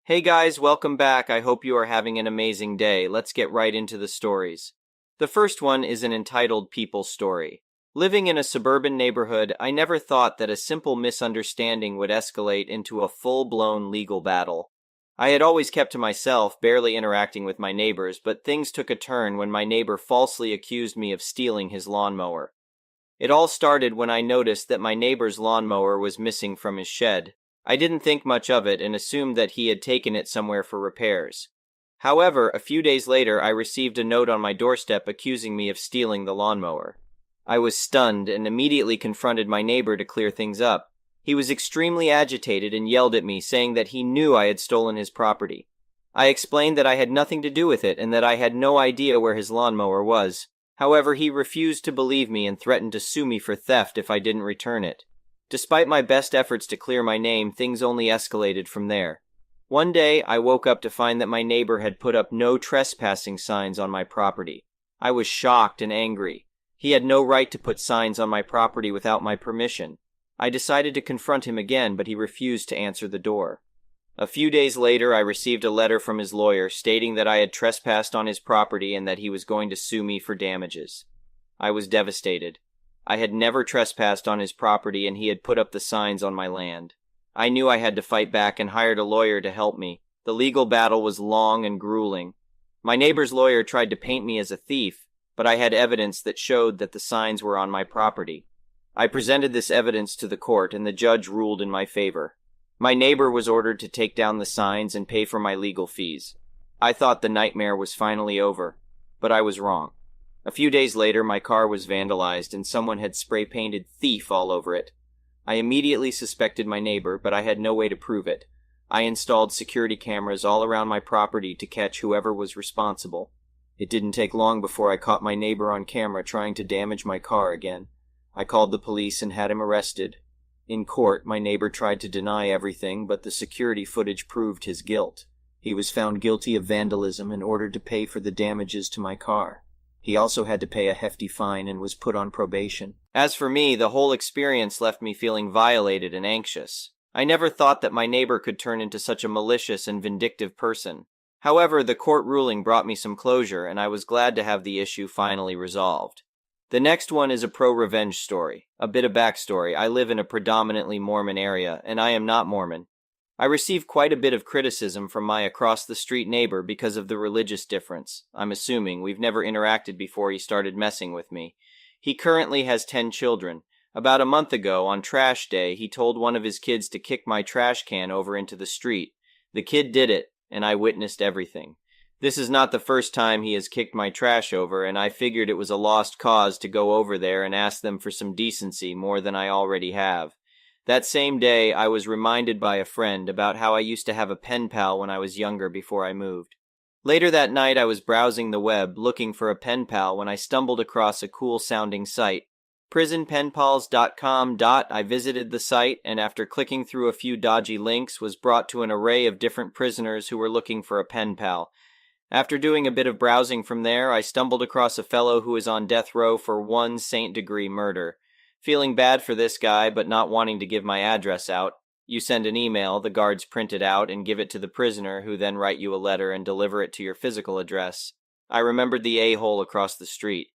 Hey guys, welcome back. I hope you are having an amazing day. Let's get right into the stories. The first one is an entitled people story. Living in a suburban neighborhood, I never thought that a simple misunderstanding would escalate into a full-blown legal battle. I had always kept to myself, barely interacting with my neighbors, but things took a turn when my neighbor falsely accused me of stealing his lawnmower. It all started when I noticed that my neighbor's lawnmower was missing from his shed. I didn't think much of it and assumed that he had taken it somewhere for repairs. However, a few days later, I received a note on my doorstep accusing me of stealing the lawnmower. I was stunned and immediately confronted my neighbor to clear things up. He was extremely agitated and yelled at me, saying that he knew I had stolen his property. I explained that I had nothing to do with it and that I had no idea where his lawnmower was. However, he refused to believe me and threatened to sue me for theft if I didn't return it. Despite my best efforts to clear my name, things only escalated from there. One day, I woke up to find that my neighbor had put up no trespassing signs on my property. I was shocked and angry. He had no right to put signs on my property without my permission. I decided to confront him again, but he refused to answer the door. A few days later, I received a letter from his lawyer stating that I had trespassed on his property and that he was going to sue me for damages. I was devastated. I had never trespassed on his property and he had put up the signs on my land. I knew I had to fight back and hired a lawyer to help me. The legal battle was long and grueling. My neighbor's lawyer tried to paint me as a thief, but I had evidence that showed that the signs were on my property. I presented this evidence to the court and the judge ruled in my favor. My neighbor was ordered to take down the signs and pay for my legal fees. I thought the nightmare was finally over, but I was wrong. A few days later, my car was vandalized and someone had spray-painted "thief" all over it. I immediately suspected my neighbor, but I had no way to prove it. I installed security cameras all around my property to catch whoever was responsible. It didn't take long before I caught my neighbor on camera trying to damage my car again. I called the police and had him arrested. In court, my neighbor tried to deny everything, but the security footage proved his guilt. He was found guilty of vandalism and ordered to pay for the damages to my car. He also had to pay a hefty fine and was put on probation. As for me, the whole experience left me feeling violated and anxious. I never thought that my neighbor could turn into such a malicious and vindictive person. However, the court ruling brought me some closure, and I was glad to have the issue finally resolved. The next one is a pro-revenge story. A bit of backstory. I live in a predominantly Mormon area, and I am not Mormon. I receive quite a bit of criticism from my across-the-street neighbor because of the religious difference. I'm assuming we've never interacted before he started messing with me. He currently has 10 children. About a month ago, on trash day, he told one of his kids to kick my trash can over into the street. The kid did it, and I witnessed everything. This is not the first time he has kicked my trash over, and I figured it was a lost cause to go over there and ask them for some decency more than I already have. That same day, I was reminded by a friend about how I used to have a pen pal when I was younger before I moved. Later that night, I was browsing the web looking for a pen pal when I stumbled across a cool-sounding site. prisonpenpals.com. I visited the site, and after clicking through a few dodgy links, was brought to an array of different prisoners who were looking for a pen pal. After doing a bit of browsing from there, I stumbled across a fellow who is on death row for 1 saint-degree murder. Feeling bad for this guy, but not wanting to give my address out, you send an email, the guards print it out, and give it to the prisoner, who then write you a letter and deliver it to your physical address. I remembered the a-hole across the street.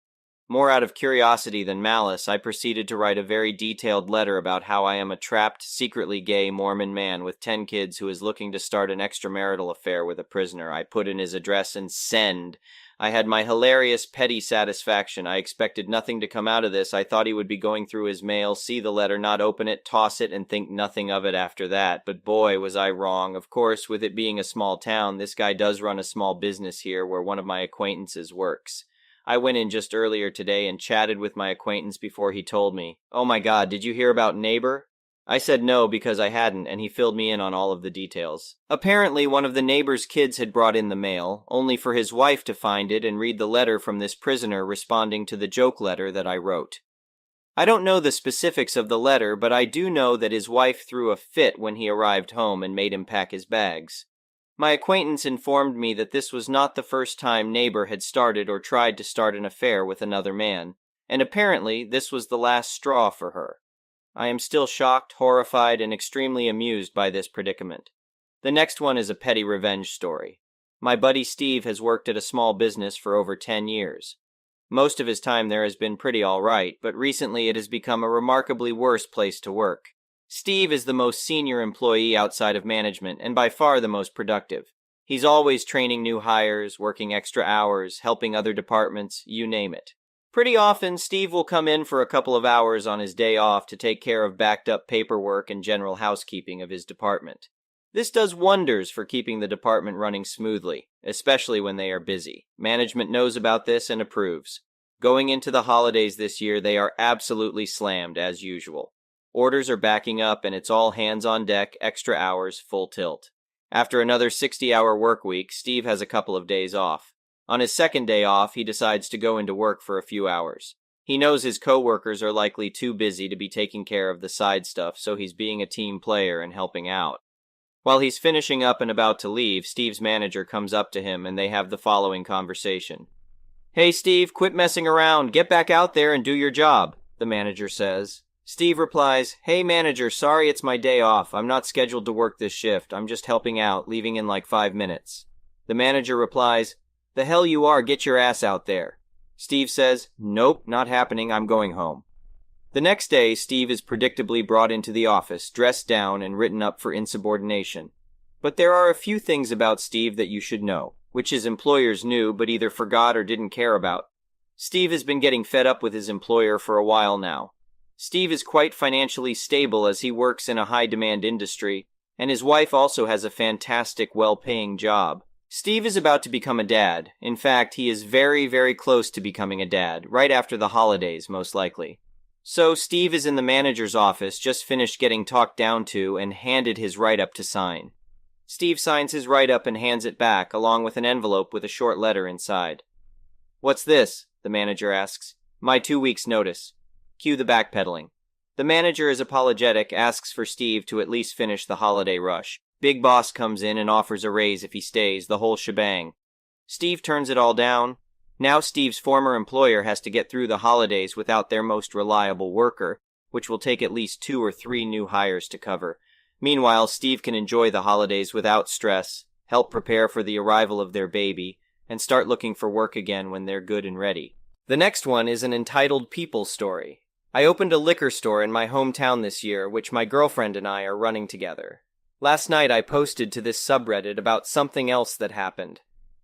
More out of curiosity than malice, I proceeded to write a very detailed letter about how I am a trapped, secretly gay Mormon man with 10 kids who is looking to start an extramarital affair with a prisoner. I put in his address and send. I had my hilarious, petty satisfaction. I expected nothing to come out of this. I thought he would be going through his mail, see the letter, not open it, toss it, and think nothing of it after that. But boy, was I wrong. Of course, with it being a small town, this guy does run a small business here where one of my acquaintances works. I went in just earlier today and chatted with my acquaintance before he told me. "Oh my God, did you hear about neighbor?" I said no because I hadn't, and he filled me in on all of the details. Apparently, one of the neighbor's kids had brought in the mail, only for his wife to find it and read the letter from this prisoner responding to the joke letter that I wrote. I don't know the specifics of the letter, but I do know that his wife threw a fit when he arrived home and made him pack his bags. My acquaintance informed me that this was not the first time neighbor had started or tried to start an affair with another man, and apparently this was the last straw for her. I am still shocked, horrified, and extremely amused by this predicament. The next one is a petty revenge story. My buddy Steve has worked at a small business for over 10 years. Most of his time there has been pretty alright, but recently it has become a remarkably worse place to work. Steve is the most senior employee outside of management, and by far the most productive. He's always training new hires, working extra hours, helping other departments, you name it. Pretty often, Steve will come in for a couple of hours on his day off to take care of backed-up paperwork and general housekeeping of his department. This does wonders for keeping the department running smoothly, especially when they are busy. Management knows about this and approves. Going into the holidays this year, they are absolutely slammed, as usual. Orders are backing up and it's all hands on deck, extra hours, full tilt. After another 60-hour work week, Steve has a couple of days off. On his second day off, he decides to go into work for a few hours. He knows his co-workers are likely too busy to be taking care of the side stuff, so he's being a team player and helping out. While he's finishing up and about to leave, Steve's manager comes up to him and they have the following conversation. "Hey Steve, quit messing around, get back out there and do your job," the manager says. Steve replies, "Hey manager, sorry it's my day off. I'm not scheduled to work this shift. I'm just helping out, leaving in like 5 minutes. The manager replies, "The hell you are, get your ass out there." Steve says, "Nope, not happening, I'm going home." The next day, Steve is predictably brought into the office, dressed down and written up for insubordination. But there are a few things about Steve that you should know, which his employers knew but either forgot or didn't care about. Steve has been getting fed up with his employer for a while now. Steve is quite financially stable as he works in a high-demand industry, and his wife also has a fantastic, well-paying job. Steve is about to become a dad. In fact, he is very, very close to becoming a dad, right after the holidays, most likely. So Steve is in the manager's office, just finished getting talked down to, and handed his write-up to sign. Steve signs his write-up and hands it back, along with an envelope with a short letter inside. "What's this?" the manager asks. "My 2 weeks' notice." Cue the backpedaling. The manager is apologetic, asks for Steve to at least finish the holiday rush. Big Boss comes in and offers a raise if he stays, the whole shebang. Steve turns it all down. Now Steve's former employer has to get through the holidays without their most reliable worker, which will take at least 2 or 3 new hires to cover. Meanwhile, Steve can enjoy the holidays without stress, help prepare for the arrival of their baby, and start looking for work again when they're good and ready. The next one is an entitled people story. I opened a liquor store in my hometown this year, which my girlfriend and I are running together. Last night I posted to this subreddit about something else that happened.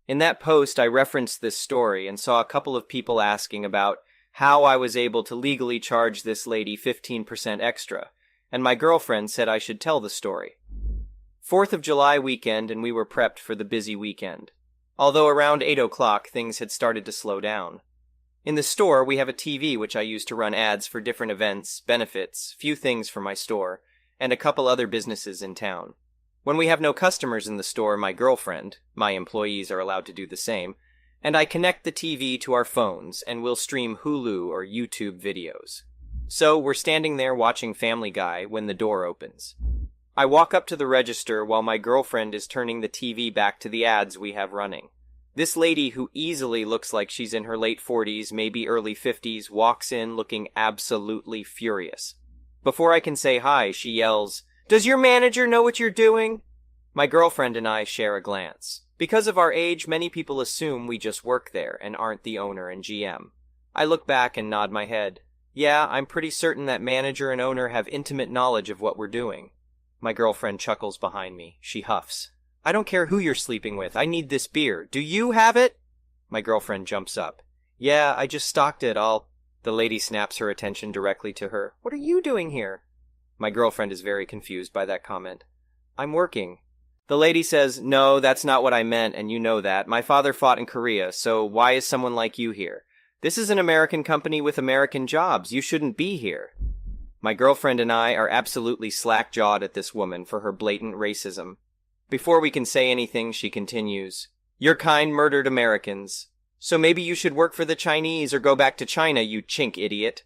In that post I referenced this story and saw a couple of people asking about how I was able to legally charge this lady 15% extra, and my girlfriend said I should tell the story. 4th of July weekend and we were prepped for the busy weekend. Although around 8 o'clock things had started to slow down. In the store, we have a TV which I use to run ads for different events, benefits, few things for my store, and a couple other businesses in town. When we have no customers in the store, my girlfriend, my employees are allowed to do the same, and I connect the TV to our phones and we'll stream Hulu or YouTube videos. So we're standing there watching Family Guy when the door opens. I walk up to the register while my girlfriend is turning the TV back to the ads we have running. This lady, who easily looks like she's in her late 40s, maybe early 50s, walks in looking absolutely furious. Before I can say hi, she yells, "Does your manager know what you're doing?" My girlfriend and I share a glance. Because of our age, many people assume we just work there and aren't the owner and GM. I look back and nod my head. Yeah, I'm pretty certain that manager and owner have intimate knowledge of what we're doing. My girlfriend chuckles behind me. She huffs. "I don't care who you're sleeping with. I need this beer. Do you have it?" My girlfriend jumps up. "Yeah, I just stocked it. The lady snaps her attention directly to her. "What are you doing here?" My girlfriend is very confused by that comment. "I'm working." The lady says, "No, that's not what I meant, and you know that. My father fought in Korea, so why is someone like you here? This is an American company with American jobs. You shouldn't be here." My girlfriend and I are absolutely slack-jawed at this woman for her blatant racism. Before we can say anything, she continues, "Your kind murdered Americans. So maybe you should work for the Chinese or go back to China, you chink idiot."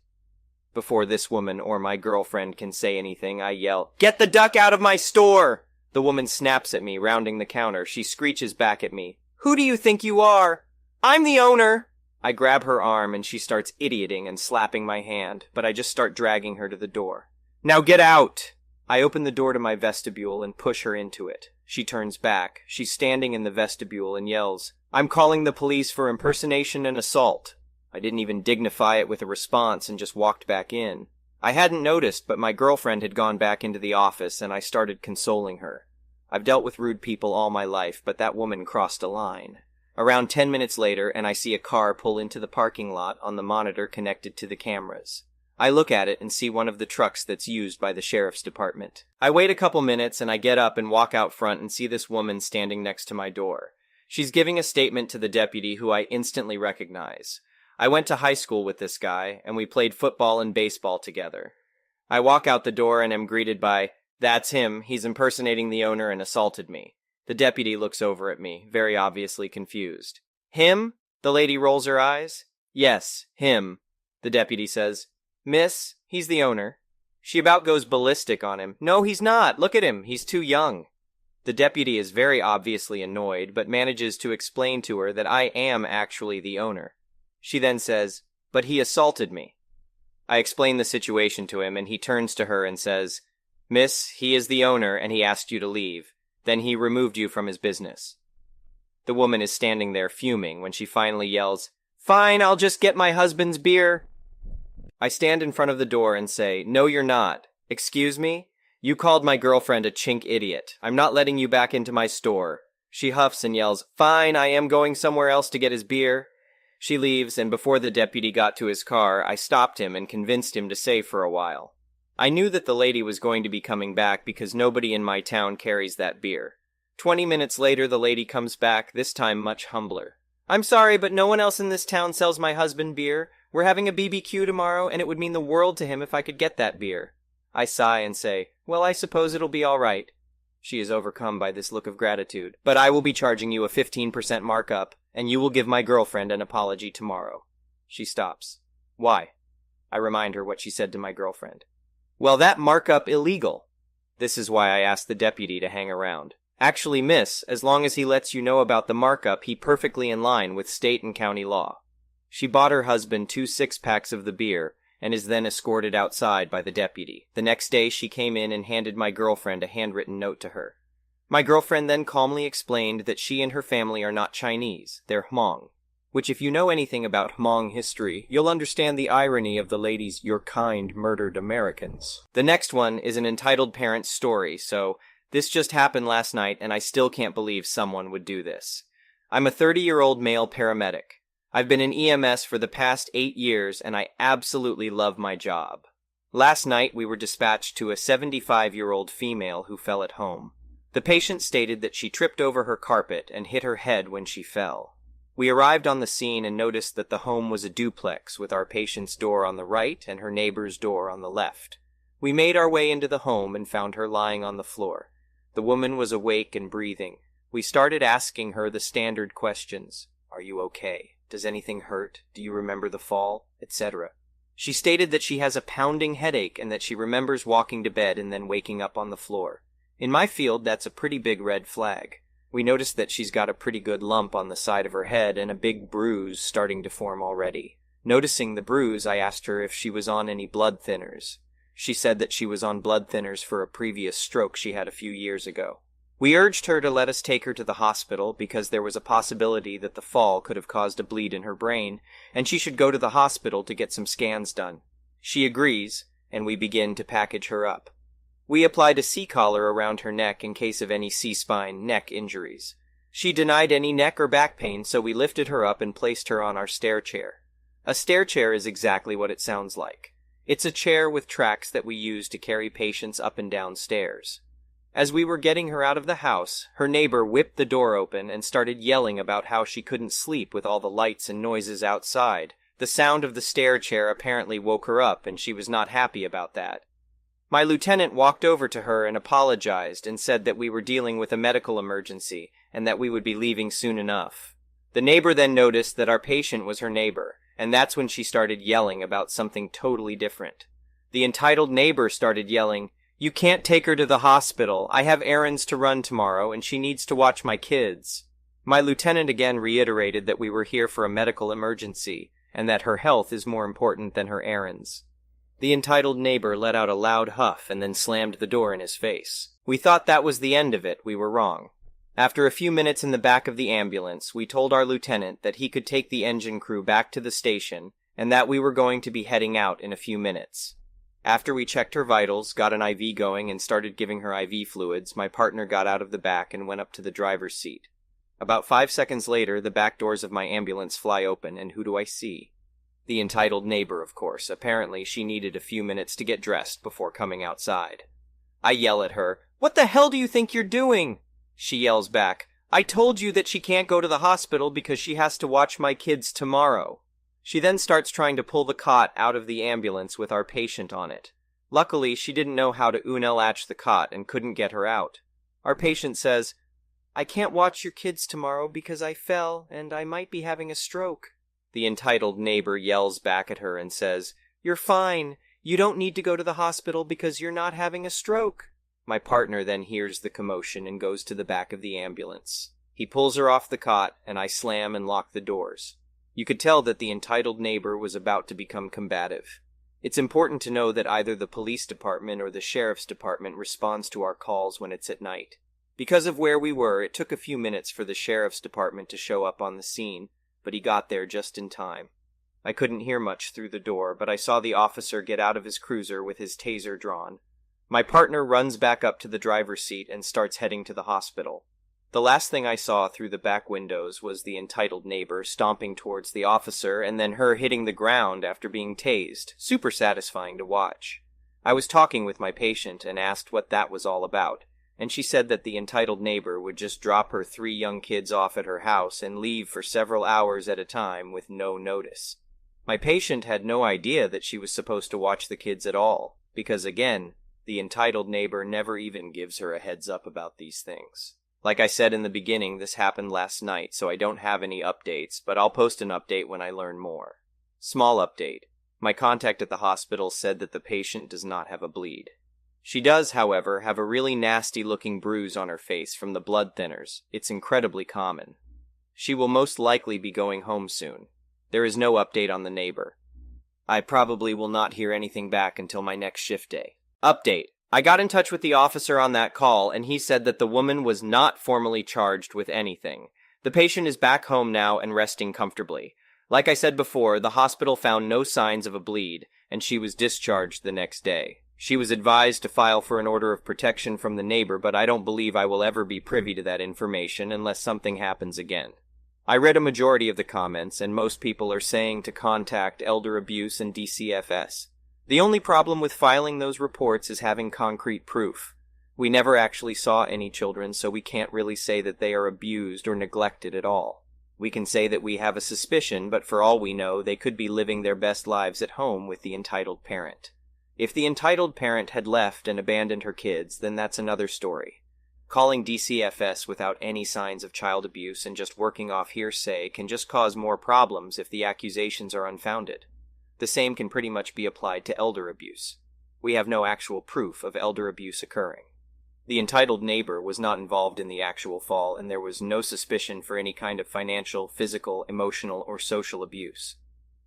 Before this woman or my girlfriend can say anything, I yell, "Get the duck out of my store!" The woman snaps at me, rounding the counter. She screeches back at me, "Who do you think you are?" "I'm the owner!" I grab her arm and she starts idioting and slapping my hand, but I just start dragging her to the door. "Now get out!" I open the door to my vestibule and push her into it. She turns back. She's standing in the vestibule and yells, "I'm calling the police for impersonation and assault." I didn't even dignify it with a response and just walked back in. I hadn't noticed, but my girlfriend had gone back into the office and I started consoling her. I've dealt with rude people all my life, but that woman crossed a line. Around 10 minutes later, and I see a car pull into the parking lot on the monitor connected to the cameras. I look at it and see one of the trucks that's used by the sheriff's department. I wait a couple minutes and I get up and walk out front and see this woman standing next to my door. She's giving a statement to the deputy, who I instantly recognize. I went to high school with this guy, and we played football and baseball together. I walk out the door and am greeted by, "That's him, he's impersonating the owner and assaulted me." The deputy looks over at me, very obviously confused. "Him?" The lady rolls her eyes. "Yes, him." The deputy says, "Miss, he's the owner." She about goes ballistic on him. "No, he's not. Look at him. He's too young." The deputy is very obviously annoyed, but manages to explain to her that I am actually the owner. She then says, "But he assaulted me." I explain the situation to him, and he turns to her and says, "Miss, he is the owner, and he asked you to leave. Then he removed you from his business." The woman is standing there fuming when she finally yells, "Fine, I'll just get my husband's beer." I stand in front of the door and say, "No, you're not. Excuse me? You called my girlfriend a chink idiot. I'm not letting you back into my store." She huffs and yells, "Fine, I am going somewhere else to get his beer." She leaves, and before the deputy got to his car, I stopped him and convinced him to stay for a while. I knew that the lady was going to be coming back because nobody in my town carries that beer. 20 minutes later, the lady comes back, this time much humbler. "I'm sorry, but no one else in this town sells my husband beer. We're having a BBQ tomorrow, and it would mean the world to him if I could get that beer." I sigh and say, "Well, I suppose it'll be all right." She is overcome by this look of gratitude. "But I will be charging you a 15% markup, and you will give my girlfriend an apology tomorrow." She stops. "Why?" I remind her what she said to my girlfriend. "Well, that markup illegal." This is why I asked the deputy to hang around. "Actually, miss, as long as he lets you know about the markup, he perfectly in line with state and county law." She bought her husband 2 6-packs of the beer, and is then escorted outside by the deputy. The next day she came in and handed my girlfriend a handwritten note to her. My girlfriend then calmly explained that she and her family are not Chinese, they're Hmong. Which, if you know anything about Hmong history, you'll understand the irony of the lady's "your kind murdered Americans." The next one is an entitled parent's story, so this just happened last night and I still can't believe someone would do this. I'm a 30-year-old male paramedic. I've been in EMS for the past 8 years, and I absolutely love my job. Last night, we were dispatched to a 75-year-old female who fell at home. The patient stated that she tripped over her carpet and hit her head when she fell. We arrived on the scene and noticed that the home was a duplex with our patient's door on the right and her neighbor's door on the left. We made our way into the home and found her lying on the floor. The woman was awake and breathing. We started asking her the standard questions. "Are you okay? Does anything hurt? Do you remember the fall?" etc. She stated that she has a pounding headache and that she remembers walking to bed and then waking up on the floor. In my field, that's a pretty big red flag. We noticed that she's got a pretty good lump on the side of her head and a big bruise starting to form already. Noticing the bruise, I asked her if she was on any blood thinners. She said that she was on blood thinners for a previous stroke she had a few years ago. We urged her to let us take her to the hospital because there was a possibility that the fall could have caused a bleed in her brain, and she should go to the hospital to get some scans done. She agrees, and we begin to package her up. We applied a C-collar around her neck in case of any C-spine neck injuries. She denied any neck or back pain, so we lifted her up and placed her on our stair chair. A stair chair is exactly what it sounds like. It's a chair with tracks that we use to carry patients up and down stairs. As we were getting her out of the house, her neighbor whipped the door open and started yelling about how she couldn't sleep with all the lights and noises outside. The sound of the stair chair apparently woke her up, and she was not happy about that. My lieutenant walked over to her and apologized and said that we were dealing with a medical emergency and that we would be leaving soon enough. The neighbor then noticed that our patient was her neighbor, and that's when she started yelling about something totally different. The entitled neighbor started yelling, "You can't take her to the hospital. I have errands to run tomorrow, and she needs to watch my kids." My lieutenant again reiterated that we were here for a medical emergency, and that her health is more important than her errands. The entitled neighbor let out a loud huff and then slammed the door in his face. We thought that was the end of it. We were wrong. After a few minutes in the back of the ambulance, we told our lieutenant that he could take the engine crew back to the station and that we were going to be heading out in a few minutes. After we checked her vitals, got an IV going, and started giving her IV fluids, my partner got out of the back and went up to the driver's seat. About 5 seconds later, the back doors of my ambulance fly open, and who do I see? The entitled neighbor, of course. Apparently, she needed a few minutes to get dressed before coming outside. I yell at her, "What the hell do you think you're doing?" She yells back, "I told you that she can't go to the hospital because she has to watch my kids tomorrow." She then starts trying to pull the cot out of the ambulance with our patient on it. Luckily, she didn't know how to latch the cot and couldn't get her out. Our patient says, "I can't watch your kids tomorrow because I fell and I might be having a stroke." The entitled neighbor yells back at her and says, "You're fine. You don't need to go to the hospital because you're not having a stroke." My partner then hears the commotion and goes to the back of the ambulance. He pulls her off the cot, and I slam and lock the doors. You could tell that the entitled neighbor was about to become combative. It's important to know that either the police department or the sheriff's department responds to our calls when it's at night. Because of where we were, it took a few minutes for the sheriff's department to show up on the scene, but he got there just in time. I couldn't hear much through the door, but I saw the officer get out of his cruiser with his taser drawn. My partner runs back up to the driver's seat and starts heading to the hospital. The last thing I saw through the back windows was the entitled neighbor stomping towards the officer and then her hitting the ground after being tased. Super satisfying to watch. I was talking with my patient and asked what that was all about, and she said that the entitled neighbor would just drop her 3 young kids off at her house and leave for several hours at a time with no notice. My patient had no idea that she was supposed to watch the kids at all, because again, the entitled neighbor never even gives her a heads up about these things. Like I said in the beginning, this happened last night, so I don't have any updates, but I'll post an update when I learn more. Small update. My contact at the hospital said that the patient does not have a bleed. She does, however, have a really nasty-looking bruise on her face from the blood thinners. It's incredibly common. She will most likely be going home soon. There is no update on the neighbor. I probably will not hear anything back until my next shift day. Update. I got in touch with the officer on that call, and he said that the woman was not formally charged with anything. The patient is back home now and resting comfortably. Like I said before, the hospital found no signs of a bleed, and she was discharged the next day. She was advised to file for an order of protection from the neighbor, but I don't believe I will ever be privy to that information unless something happens again. I read a majority of the comments, and most people are saying to contact Elder Abuse and DCFS. The only problem with filing those reports is having concrete proof. We never actually saw any children, so we can't really say that they are abused or neglected at all. We can say that we have a suspicion, but for all we know, they could be living their best lives at home with the entitled parent. If the entitled parent had left and abandoned her kids, then that's another story. Calling DCFS without any signs of child abuse and just working off hearsay can just cause more problems if the accusations are unfounded. The same can pretty much be applied to elder abuse. We have no actual proof of elder abuse occurring. The entitled neighbor was not involved in the actual fall, and there was no suspicion for any kind of financial, physical, emotional, or social abuse.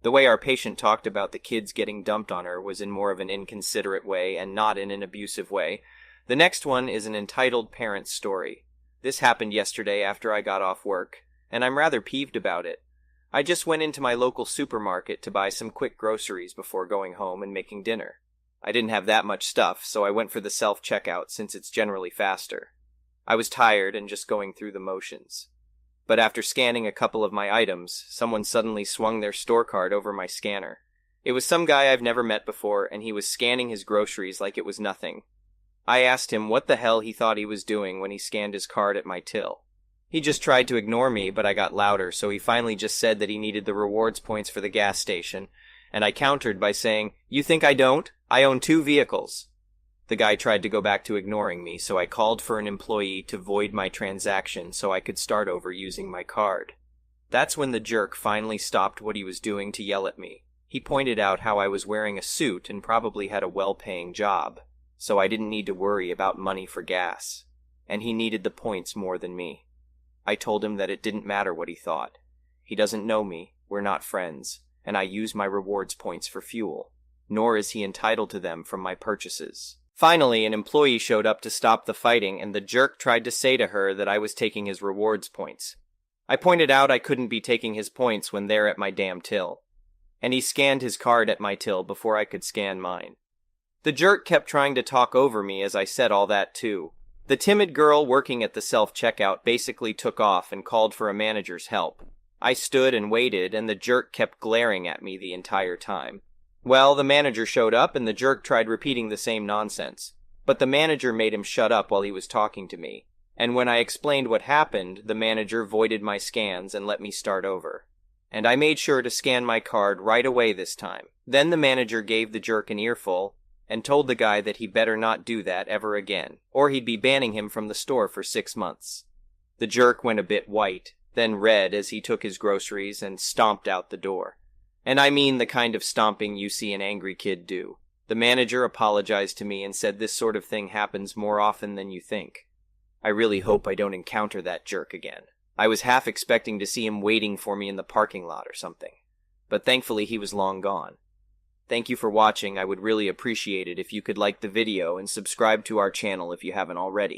The way our patient talked about the kids getting dumped on her was in more of an inconsiderate way and not in an abusive way. The next one is an entitled parent story. This happened yesterday after I got off work, and I'm rather peeved about it. I just went into my local supermarket to buy some quick groceries before going home and making dinner. I didn't have that much stuff, so I went for the self-checkout since it's generally faster. I was tired and just going through the motions. But after scanning a couple of my items, someone suddenly swung their store card over my scanner. It was some guy I've never met before, and he was scanning his groceries like it was nothing. I asked him what the hell he thought he was doing when he scanned his card at my till. He just tried to ignore me, but I got louder, so he finally just said that he needed the rewards points for the gas station, and I countered by saying, "You think I don't? I own 2 vehicles." The guy tried to go back to ignoring me, so I called for an employee to void my transaction so I could start over using my card. That's when the jerk finally stopped what he was doing to yell at me. He pointed out how I was wearing a suit and probably had a well-paying job, so I didn't need to worry about money for gas, and he needed the points more than me. I told him that it didn't matter what he thought. He doesn't know me, we're not friends, and I use my rewards points for fuel, nor is he entitled to them from my purchases. Finally, an employee showed up to stop the fighting, and the jerk tried to say to her that I was taking his rewards points. I pointed out I couldn't be taking his points when they're at my damn till, and he scanned his card at my till before I could scan mine. The jerk kept trying to talk over me as I said all that too. The timid girl working at the self-checkout basically took off and called for a manager's help. I stood and waited, and the jerk kept glaring at me the entire time. Well, the manager showed up, and the jerk tried repeating the same nonsense. But the manager made him shut up while he was talking to me. And when I explained what happened, the manager voided my scans and let me start over. And I made sure to scan my card right away this time. Then the manager gave the jerk an earful and told the guy that he better not do that ever again, or he'd be banning him from the store for 6 months. The jerk went a bit white, then red as he took his groceries and stomped out the door. And I mean the kind of stomping you see an angry kid do. The manager apologized to me and said this sort of thing happens more often than you think. I really hope I don't encounter that jerk again. I was half expecting to see him waiting for me in the parking lot or something. But thankfully he was long gone. Thank you for watching. I would really appreciate it if you could like the video and subscribe to our channel if you haven't already.